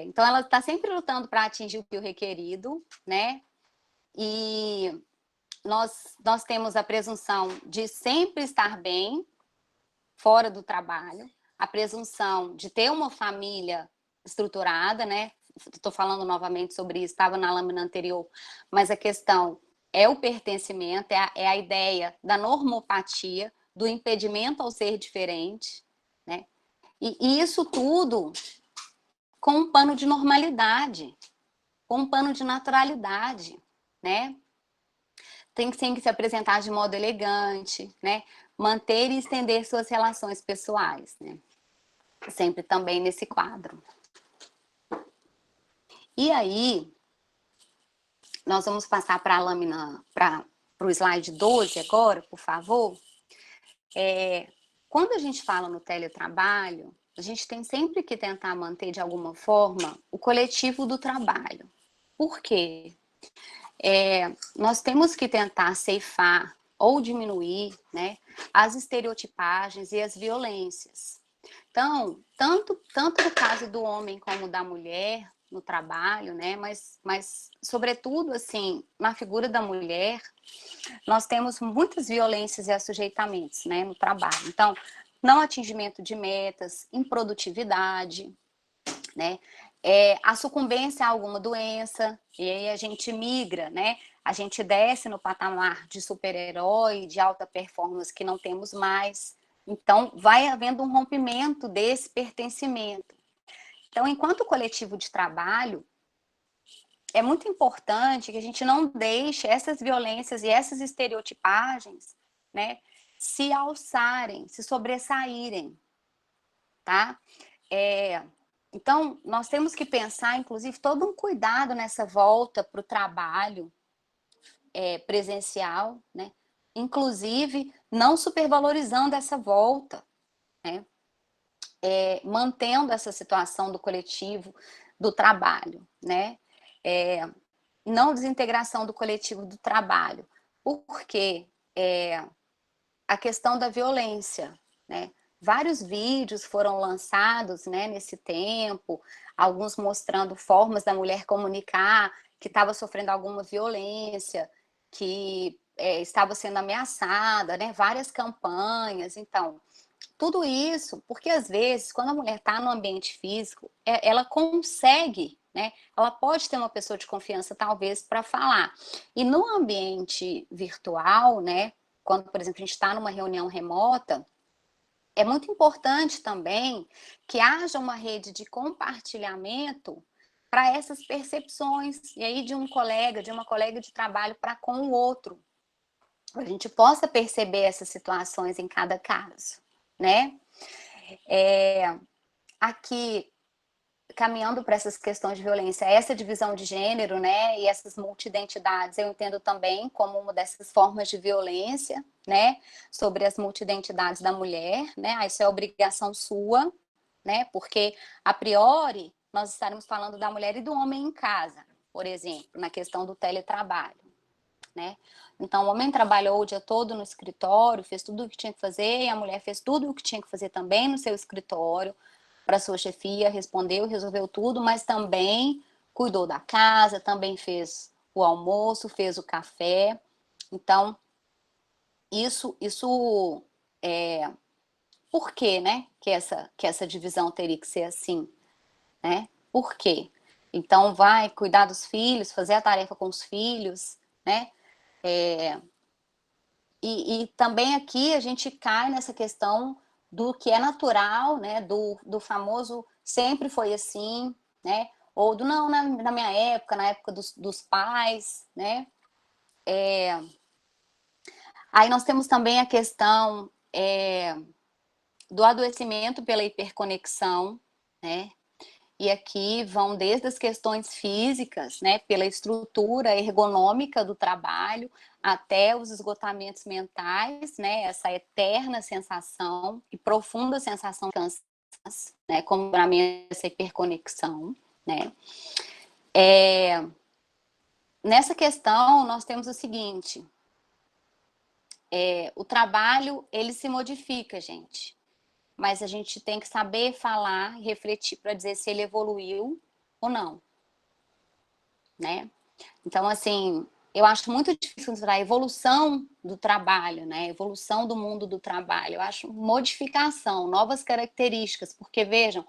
Então, ela está sempre lutando para atingir o requerido, né? E nós temos a presunção de sempre estar bem, fora do trabalho, a presunção de ter uma família estruturada, né? Estou falando novamente sobre isso, estava na lâmina anterior, mas a questão é o pertencimento, é a ideia da normopatia, do impedimento ao ser diferente, né? E isso tudo com um pano de normalidade, com um pano de naturalidade, né? Tem que se apresentar de modo elegante, né? Manter e estender suas relações pessoais, né? Sempre também nesse quadro. E aí, nós vamos passar para a lâmina, para o slide 12 agora, por favor. Quando a gente fala no teletrabalho, a gente tem sempre que tentar manter, de alguma forma, o coletivo do trabalho. Por quê? Nós temos que tentar ceifar ou diminuir, né, as estereotipagens e as violências. Então, tanto no caso do homem como da mulher no trabalho, né, mas sobretudo, assim, na figura da mulher, nós temos muitas violências e assujeitamentos, né, no trabalho. Então, não atingimento de metas, improdutividade, né, a sucumbência a alguma doença, e aí a gente migra, né, a gente desce no patamar de super-herói, de alta performance que não temos mais. Então, vai havendo um rompimento desse pertencimento. Então, enquanto coletivo de trabalho, é muito importante que a gente não deixe essas violências e essas estereotipagens, né, se alçarem, se sobressaírem, tá? Então, nós temos que pensar, inclusive, todo um cuidado nessa volta para o trabalho presencial, né? Inclusive, não supervalorizando essa volta, né? Mantendo essa situação do coletivo do trabalho, né? Não desintegração do coletivo do trabalho, porque a questão da violência, né? Vários vídeos foram lançados, né, nesse tempo, alguns mostrando formas da mulher comunicar que estava sofrendo alguma violência, que estava sendo ameaçada, né, várias campanhas. Então, tudo isso, porque às vezes, quando a mulher está no ambiente físico, ela consegue, né? Ela pode ter uma pessoa de confiança, talvez, para falar. E no ambiente virtual, né? Quando, por exemplo, a gente está numa reunião remota, é muito importante também que haja uma rede de compartilhamento para essas percepções, e aí de um colega, de uma colega de trabalho para com o outro. A gente possa perceber essas situações em cada caso, né? Aqui, caminhando para essas questões de violência, essa divisão de gênero, né, e essas multidentidades, eu entendo também como uma dessas formas de violência, né, sobre as multidentidades da mulher, né, isso é obrigação sua, né, porque, a priori, nós estaremos falando da mulher e do homem em casa, por exemplo, na questão do teletrabalho, né. Então, o homem trabalhou o dia todo no escritório, fez tudo o que tinha que fazer, e a mulher fez tudo o que tinha que fazer também no seu escritório, para sua chefia, respondeu, resolveu tudo, mas também cuidou da casa, também fez o almoço, fez o café. Então, isso por quê, né? Que essa divisão teria que ser assim, né? Por quê? Então, vai cuidar dos filhos, fazer a tarefa com os filhos, né? E também aqui a gente cai nessa questão do que é natural, né, do famoso sempre foi assim, né, ou do não, na minha época, na época dos pais, né. Aí nós temos também a questão do adoecimento pela hiperconexão, né, e aqui vão desde as questões físicas, né, pela estrutura ergonômica do trabalho, até os esgotamentos mentais, né, essa eterna sensação e profunda sensação de cansaço, né, como essa hiperconexão, né. Nessa questão, nós temos o seguinte, o trabalho, ele se modifica, gente, mas a gente tem que saber falar e refletir para dizer se ele evoluiu ou não, né? Então, assim, eu acho muito difícil a evolução do trabalho, né? Evolução do mundo do trabalho. Eu acho modificação, novas características, porque, vejam,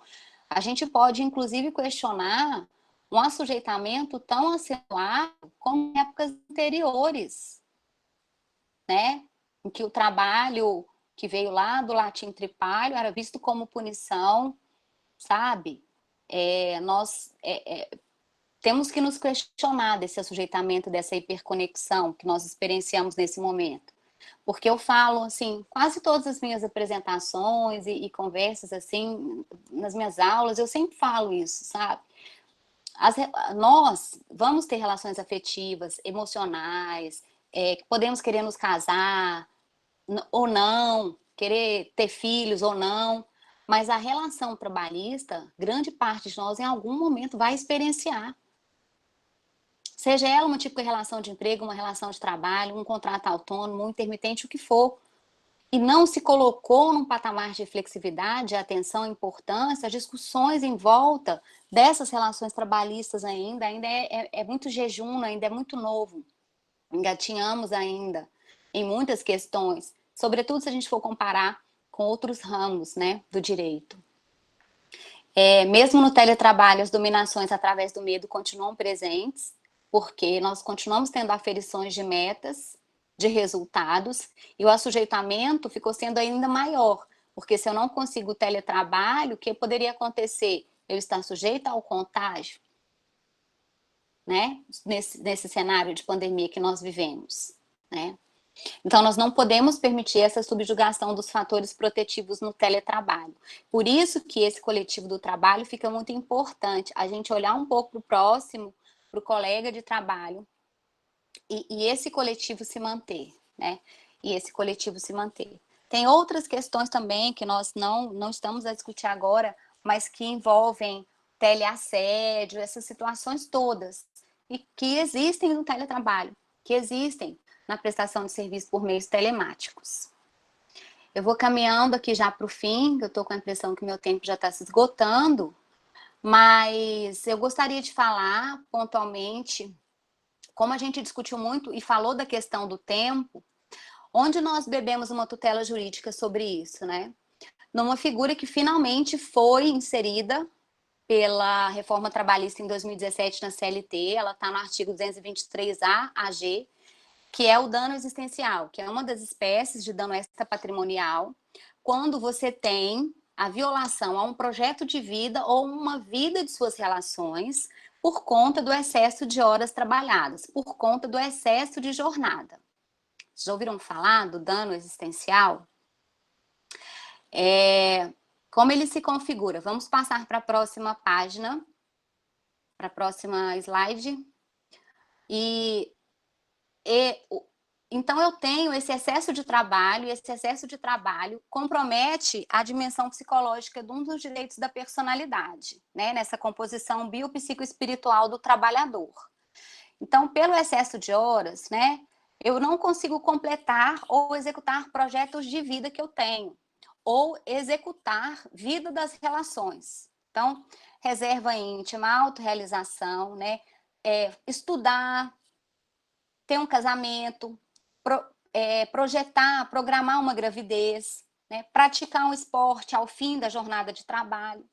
a gente pode, inclusive, questionar um assujeitamento tão acentuado como em épocas anteriores, né? Em que o trabalho que veio lá do latim tripalho era visto como punição, sabe? Nós temos que nos questionar desse assujeitamento, dessa hiperconexão que nós experienciamos nesse momento. Porque eu falo, assim, quase todas as minhas apresentações e conversas, assim, nas minhas aulas, eu sempre falo isso, sabe? Nós vamos ter relações afetivas, emocionais, podemos querer nos casar ou não, querer ter filhos ou não, mas a relação trabalhista, grande parte de nós em algum momento vai experienciar. Seja ela uma típica relação de emprego, uma relação de trabalho, um contrato autônomo, um intermitente, o que for, e não se colocou num patamar de flexibilidade, atenção, importância, as discussões em volta dessas relações trabalhistas ainda é muito jejum, ainda é muito novo. Engatinhamos ainda em muitas questões, sobretudo se a gente for comparar com outros ramos, né, do direito. Mesmo no teletrabalho, as dominações através do medo continuam presentes, porque nós continuamos tendo aferições de metas, de resultados, e o assujeitamento ficou sendo ainda maior, porque se eu não consigo o teletrabalho, o que poderia acontecer? Eu estar sujeita ao contágio, né? Nesse cenário de pandemia que nós vivemos, né? Então, nós não podemos permitir essa subjugação dos fatores protetivos no teletrabalho. Por isso que esse coletivo do trabalho fica muito importante, a gente olhar um pouco para o próximo, para o colega de trabalho, e esse coletivo se manter, né? E esse coletivo se manter. Tem outras questões também que nós não estamos a discutir agora, mas que envolvem teleassédio, essas situações todas, e que existem no teletrabalho, que existem na prestação de serviço por meios telemáticos. Eu vou caminhando aqui já para o fim, eu estou com a impressão que meu tempo já está se esgotando, mas eu gostaria de falar pontualmente, como a gente discutiu muito e falou da questão do tempo, onde nós bebemos uma tutela jurídica sobre isso, né? Numa figura que finalmente foi inserida pela reforma trabalhista em 2017 na CLT, ela está no artigo 223A, AG, que é o dano existencial, que é uma das espécies de dano extrapatrimonial, quando você tem a violação a um projeto de vida ou uma vida de suas relações por conta do excesso de horas trabalhadas, por conta do excesso de jornada. Vocês já ouviram falar do dano existencial? Como ele se configura? Vamos passar para a próxima página, para a próxima slide. Então, eu tenho esse excesso de trabalho, e esse excesso de trabalho compromete a dimensão psicológica de um dos direitos da personalidade, né? Nessa composição biopsicoespiritual do trabalhador. Então, pelo excesso de horas, né, eu não consigo completar ou executar projetos de vida que eu tenho, ou executar vida das relações. Então, reserva íntima, autorrealização, né, estudar, ter um casamento, projetar, programar uma gravidez, né, praticar um esporte ao fim da jornada de trabalho.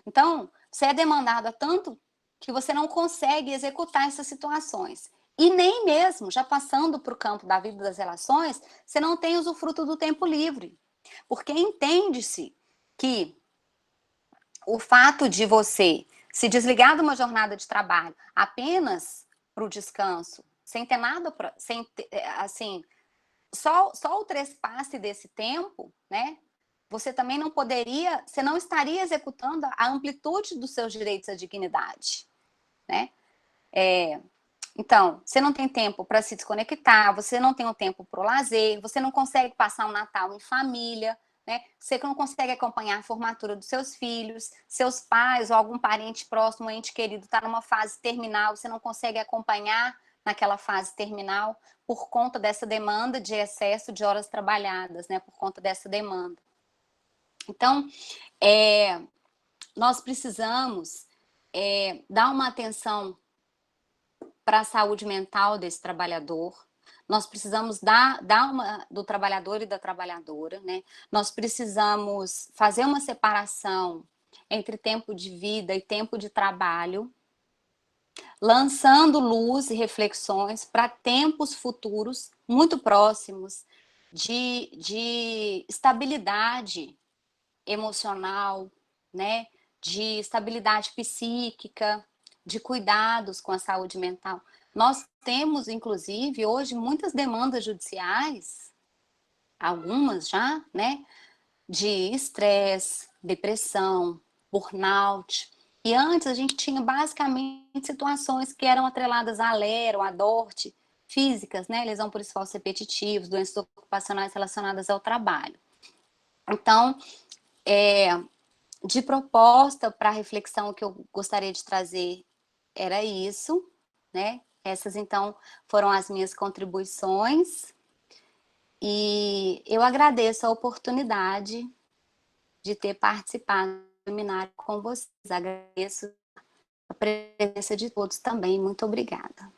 Então, você é demandado a tanto que você não consegue executar essas situações. E nem mesmo, já passando para o campo da vida das relações, você não tem usufruto do tempo livre. Porque entende-se que o fato de você se desligar de uma jornada de trabalho apenas para o descanso, sem ter nada, sem ter, assim, só o trespasse desse tempo, né? Você também não poderia, você não estaria executando a amplitude dos seus direitos à dignidade, né? Então, você não tem tempo para se desconectar, você não tem o tempo para o lazer, você não consegue passar um Natal em família, né? Você não consegue acompanhar a formatura dos seus filhos, seus pais ou algum parente próximo, um ente querido está numa fase terminal, você não consegue acompanhar naquela fase terminal por conta dessa demanda de excesso de horas trabalhadas, né? Por conta dessa demanda. Então, nós precisamos dar uma atenção para a saúde mental desse trabalhador. Nós precisamos dar do trabalhador e da trabalhadora, né? Nós precisamos fazer uma separação entre tempo de vida e tempo de trabalho, lançando luz e reflexões para tempos futuros muito próximos de estabilidade emocional, né? De estabilidade psíquica, de cuidados com a saúde mental. Nós temos, inclusive, hoje, muitas demandas judiciais, algumas já, né? De estresse, depressão, burnout. E antes a gente tinha basicamente situações que eram atreladas à LERO, à DORT, físicas, né? Lesão por esforços repetitivos, doenças ocupacionais relacionadas ao trabalho. Então, de proposta para reflexão que eu gostaria de trazer era isso, né? Essas, então, foram as minhas contribuições. E eu agradeço a oportunidade de ter participado do seminário com vocês. Agradeço a presença de todos também. Muito obrigada.